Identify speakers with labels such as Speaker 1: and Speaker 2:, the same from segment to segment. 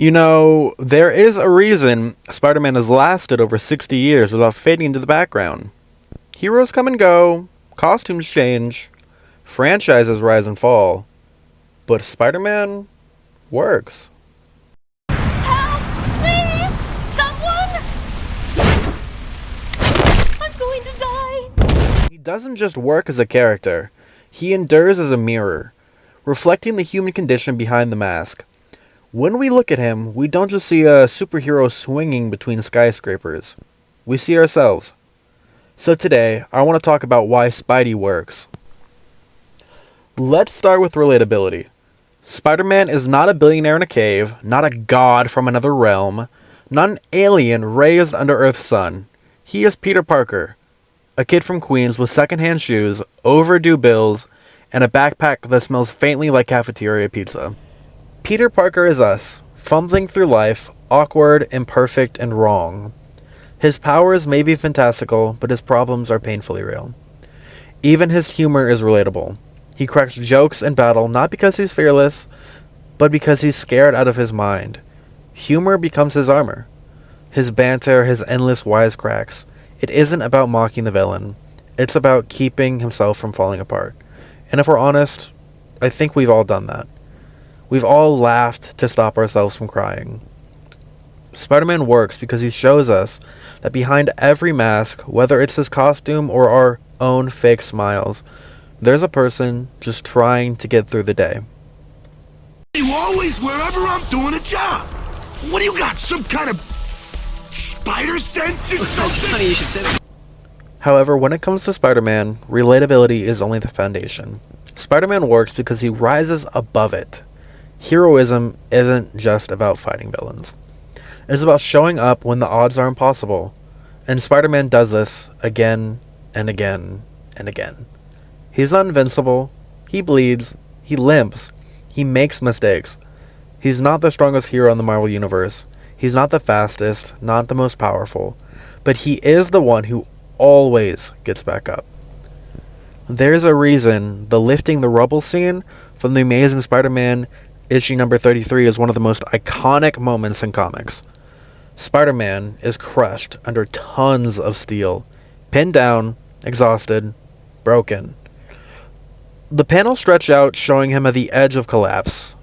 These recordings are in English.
Speaker 1: There is a reason Spider-Man has lasted over 60 years without fading into the background. Heroes come and go, costumes change, franchises rise and fall, but Spider-Man works.
Speaker 2: Help! Please! Someone! I'm going to die!
Speaker 1: He doesn't just work as a character, he endures as a mirror, reflecting the human condition behind the mask. When we look at him, we don't just see a superhero swinging between skyscrapers. We see ourselves. So today, I want to talk about why Spidey works. Let's start with relatability. Spider-Man is not a billionaire in a cave, not a god from another realm, not an alien raised under Earth's sun. He is Peter Parker, a kid from Queens with secondhand shoes, overdue bills, and a backpack that smells faintly like cafeteria pizza. Peter Parker is us, fumbling through life, awkward, imperfect, and wrong. His powers may be fantastical, but his problems are painfully real. Even his humor is relatable. He cracks jokes in battle not because he's fearless, but because he's scared out of his mind. Humor becomes his armor. His banter, his endless wisecracks. It isn't about mocking the villain. It's about keeping himself from falling apart. And if we're honest, I think we've all done that. We've all laughed to stop ourselves from crying. Spider-Man works because he shows us that behind every mask, whether it's his costume or our own fake smiles, there's a person just trying to get through the day.
Speaker 3: You always wherever I'm doing a job. What do you got? Some kind of spider sense or something?
Speaker 4: That's funny you should say that.
Speaker 1: However, when it comes to Spider-Man, relatability is only the foundation. Spider-Man works because he rises above it. Heroism isn't just about fighting villains. It's about showing up when the odds are impossible. And Spider-Man does this again and again and again. He's not invincible. He bleeds. He limps. He makes mistakes. He's not the strongest hero in the Marvel Universe. He's not the fastest, not the most powerful. But he is the one who always gets back up. There's a reason the lifting the rubble scene from The Amazing Spider-Man issue number 33 is one of the most iconic moments in comics. Spider-Man is crushed under tons of steel, pinned down, exhausted, broken. The panels stretch out, showing him at the edge of collapse.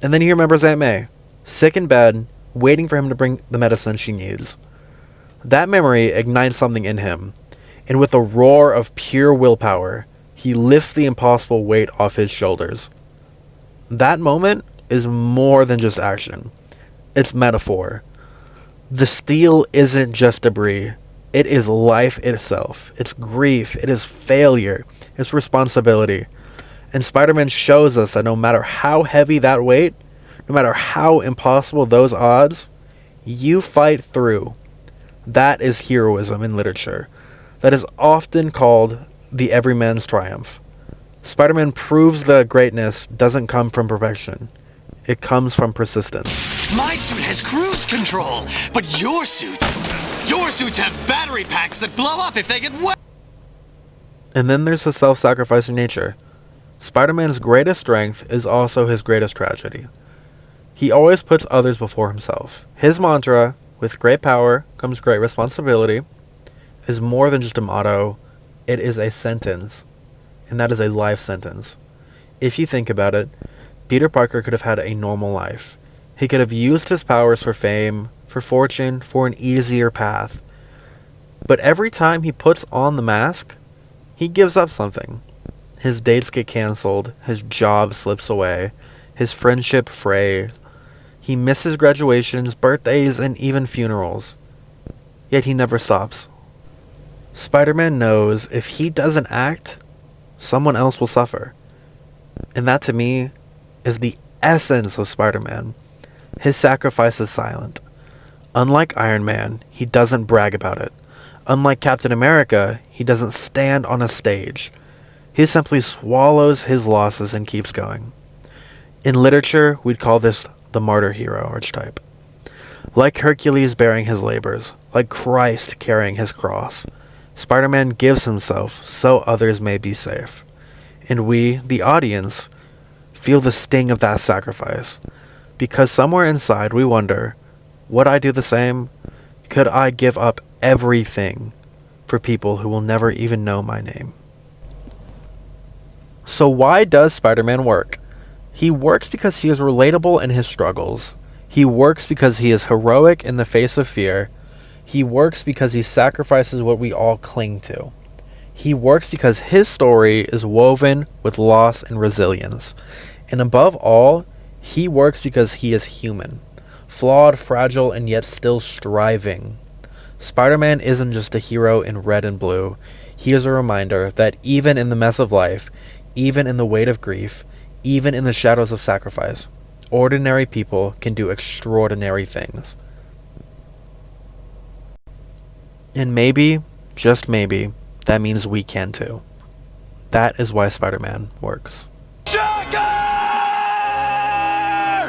Speaker 1: And then he remembers Aunt May, sick in bed, waiting for him to bring the medicine she needs. That memory ignites something in him, and with a roar of pure willpower, he lifts the impossible weight off his shoulders. That moment is more than just action. It's metaphor. The steel isn't just debris. It is life itself. It's grief. It is failure. It's responsibility. And Spider-Man shows us that no matter how heavy that weight, no matter how impossible those odds, you fight through. That is heroism in literature. That is often called the everyman's triumph. Spider-Man proves that greatness doesn't come from perfection. It comes from persistence.
Speaker 4: My suit has cruise control, but your suits have battery packs that blow up if they get wet.
Speaker 1: And then there's the self-sacrificing nature. Spider-Man's greatest strength is also his greatest tragedy. He always puts others before himself. His mantra, with great power comes great responsibility, is more than just a motto. It is a sentence. And that is a life sentence. If you think about it, Peter Parker could have had a normal life. He could have used his powers for fame, for fortune, for an easier path. But every time he puts on the mask, he gives up something. His dates get canceled, his job slips away, his friendship frays. He misses graduations, birthdays, and even funerals. Yet he never stops. Spider-Man knows if he doesn't act, someone else will suffer. And that, to me, is the essence of Spider-Man. His sacrifice is silent. Unlike Iron Man, he doesn't brag about it. Unlike Captain America, he doesn't stand on a stage. He simply swallows his losses and keeps going. In literature, we'd call this the martyr hero archetype. Like Hercules bearing his labors, like Christ carrying his cross, Spider-Man gives himself so others may be safe. And we, the audience, feel the sting of that sacrifice. Because somewhere inside we wonder, would I do the same? Could I give up everything for people who will never even know my name? So why does Spider-Man work? He works because he is relatable in his struggles. He works because he is heroic in the face of fear. He works because he sacrifices what we all cling to. He works because his story is woven with loss and resilience. And above all, he works because he is human. Flawed, fragile, and yet still striving. Spider-Man isn't just a hero in red and blue. He is a reminder that even in the mess of life, even in the weight of grief, even in the shadows of sacrifice, ordinary people can do extraordinary things. And maybe, just maybe, that means we can too. That is why Spider-Man works.